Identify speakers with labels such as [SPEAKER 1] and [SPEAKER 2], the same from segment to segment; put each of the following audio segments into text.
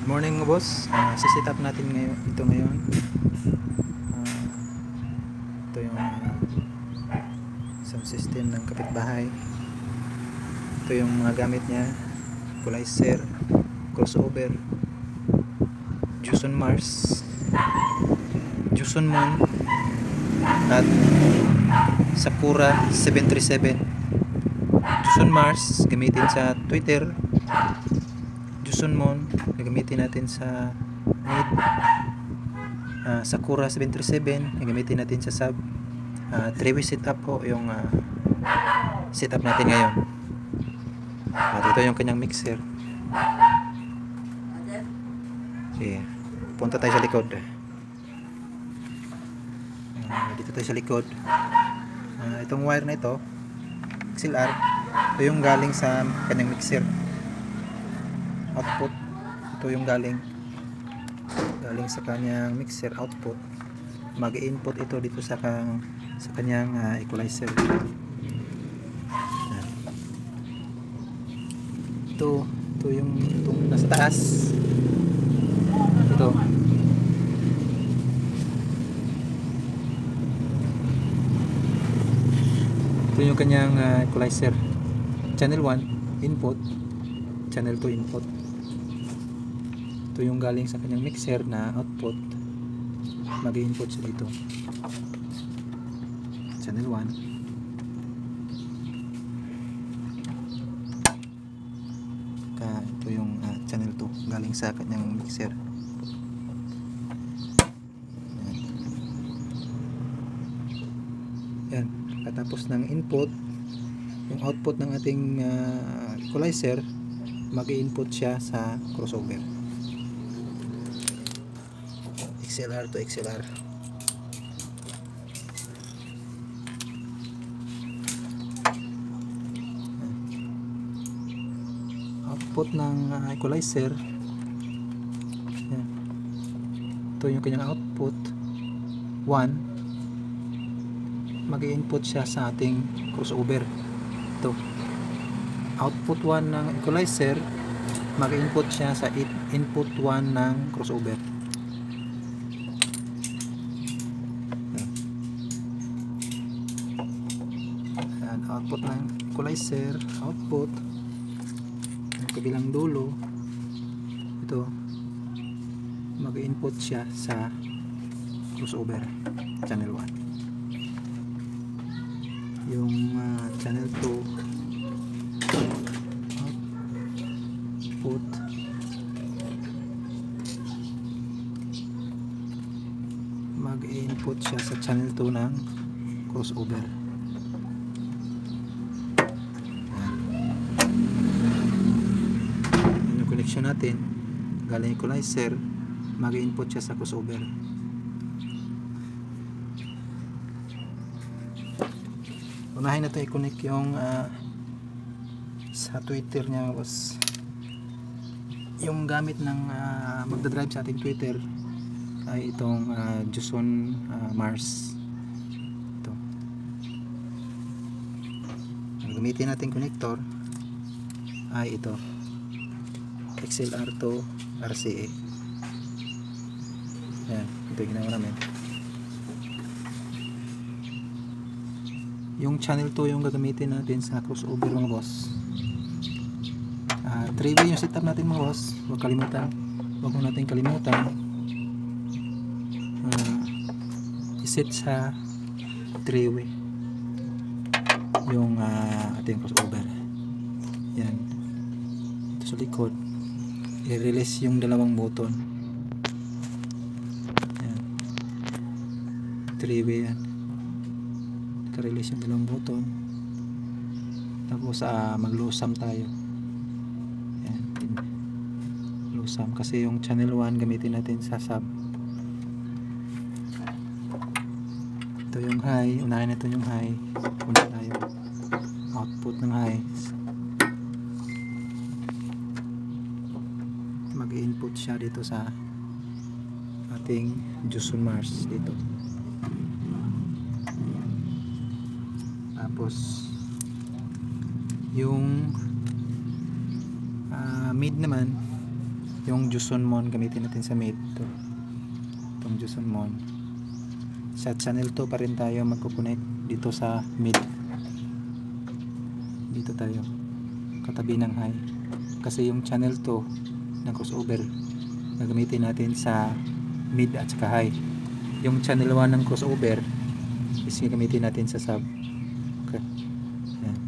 [SPEAKER 1] Morning mga boss. Sisit up natin ngayon. Ito ngayon. Ah, ito yung sound system ng kapitbahay. Ito yung mga gamit niya. Equalizer, crossover, Juson Mars, Juson Moon, at Sakura 737. Juson Mars gamitin sa Twitter. Juson Moon gagamitin natin sa mid. Sakura 737 gagamitin natin sa sub. 3-way setup po yung setup natin ngayon. At ito yung kanyang mixer. Sige, punta tayo sa likod. Dito tayo sa likod. Itong wire na ito, XLR, ito yung galing sa kanyang mixer. Output, ito yung galing sa kanyang mixer output. Mag-input ito dito sa kanyang equalizer. Ito yung itong nasa taas. Ito yung kanyang equalizer. Channel 1 input, channel 2 input. Ito yung galing sa kanyang mixer na output. Mag-input siya dito. Channel 1. Ito yung channel 2 galing sa kanyang mixer. Yan. Katapos ng input, yung output ng ating equalizer, mag-input siya sa crossover. XLR to XLR. Output ng equalizer. Yan. Ito yung kanyang output 1. Mag-i-input siya sa ating crossover. Ito. Output 1 ng equalizer, mag-i-input siya sa input 1 ng crossover. Output ng equalizer, output ng kabilang dulo, ito mag-input siya sa crossover channel 1. Yung channel 2 output mag-input siya sa channel 2 ng crossover. Connection natin galing equalizer, mag-input siya sa crossover. Unahin na ito i-connect yung sa Twitter niya, was yung gamit ng magdadrive sa ating Twitter ay itong Juson Mars. Ito ang gamitin natin connector ay ito, XLR to RCA. Yan, ito yung ginawa namin. Yung channel 2 yung gagamitin natin sa crossover mga boss. 3-way yung setup natin mga boss. Huwag mo natin kalimutan iset sa 3-way yung ating crossover. Yan, ito sa likod i-release yung dalawang button. Yan, 3-way yan. Ito-release yung dalawang button, tapos mag-low sum tayo. Yan, low sum kasi yung channel 1 gamitin natin sa sub. Ito yung high, unahin natin yung high. Punta tayo output ng high, mag-input siya dito sa ating Juson Mars dito. Tapos yung mid naman Yung Jusonmon gamitin natin sa mid to. Itong Jusonmon. Sa channel 2 pa rin tayo magko-connect dito sa mid. Dito tayo katabi ng high. Kasi yung channel 2 ng crossover gagamitin natin sa mid at saka high. Yung channel 1 ng crossover is gagamitin natin sa sub. Okay. Yan.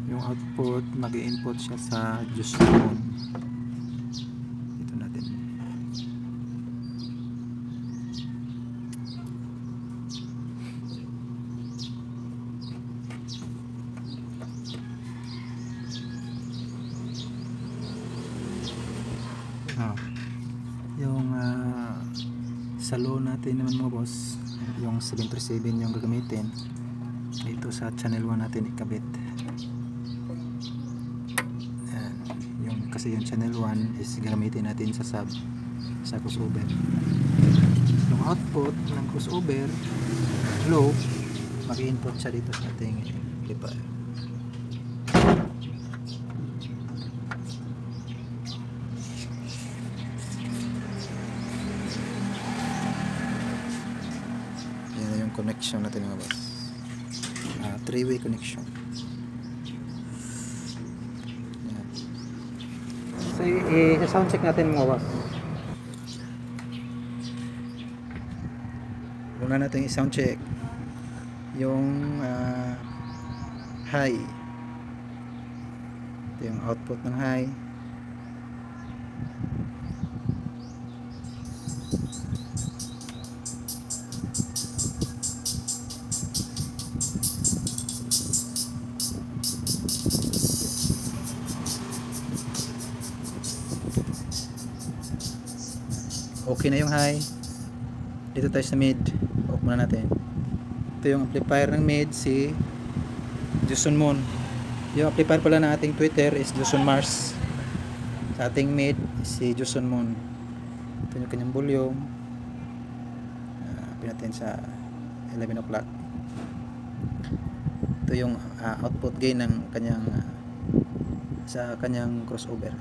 [SPEAKER 1] Yung output mag-i-input siya sa Jusonmon. Dito natin. Yung sa low natin naman mga boss, yung 737 yung gagamitin dito sa channel 1 natin ikabit. Yan. Kasi yung channel 1 is gagamitin natin sa sub, sa crossover. Yung output ng crossover low, mag-input siya dito sa ating amplifier. Connection natin mga boss, 3-way connection. Yan. So i-sound check natin mga boss. Una natin i-sound check yung high. Ito yung output ng high. Okay na yung high. Dito tayo sa mid. Off muna natin. Ito yung amplifier ng mid, si Jusonmon. Yung amplifier pala ng ating Twitter is Jusonmars. Sa ating mid, si Jusonmon. Ito yung kanyang volume. Pin natin sa 11 o'clock. Ito yung output gain ng kanyang sa kanyang crossover.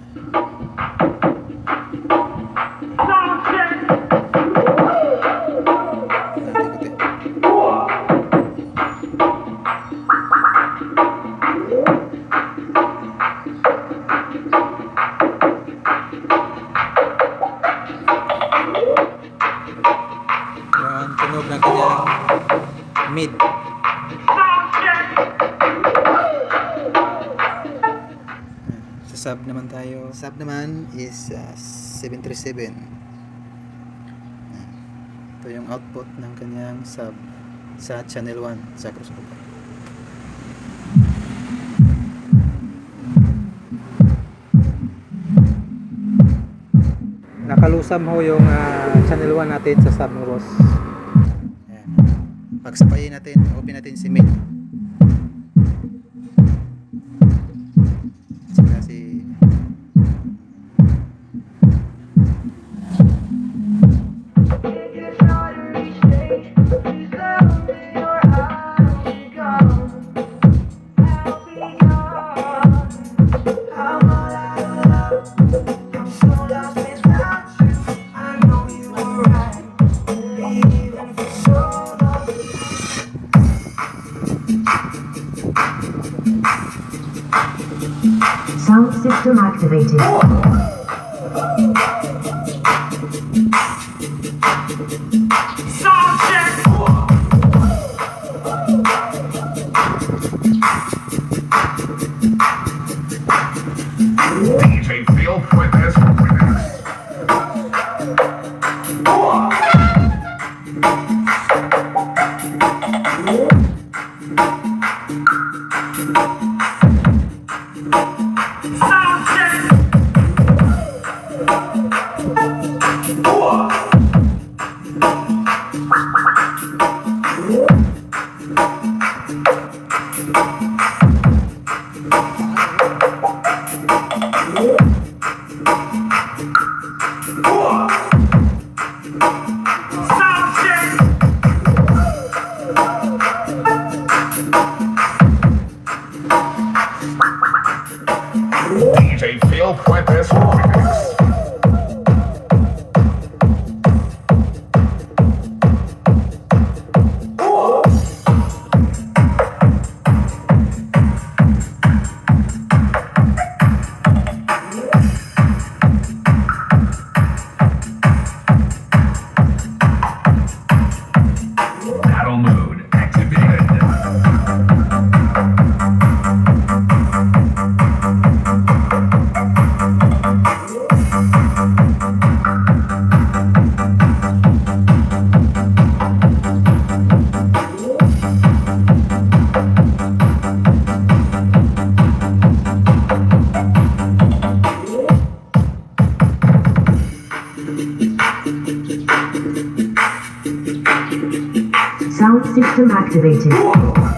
[SPEAKER 1] Yan, tunog ng kanyang mid. Sa sub naman tayo. Sub naman is 737. Ito yung output ng kanyang sub sa channel 1 sa crossover. Nakalusam ho yung channel 1 natin sa sub ng boss. Ayan. Pagsabayin natin, open natin si mid. Saka si
[SPEAKER 2] Sound system activated.
[SPEAKER 3] Sound check. DJ Phil Fuentes remix. Sound check. Sound check. DJ Bill Fuentes Remix. Battle mode activated.
[SPEAKER 2] Sound system activated.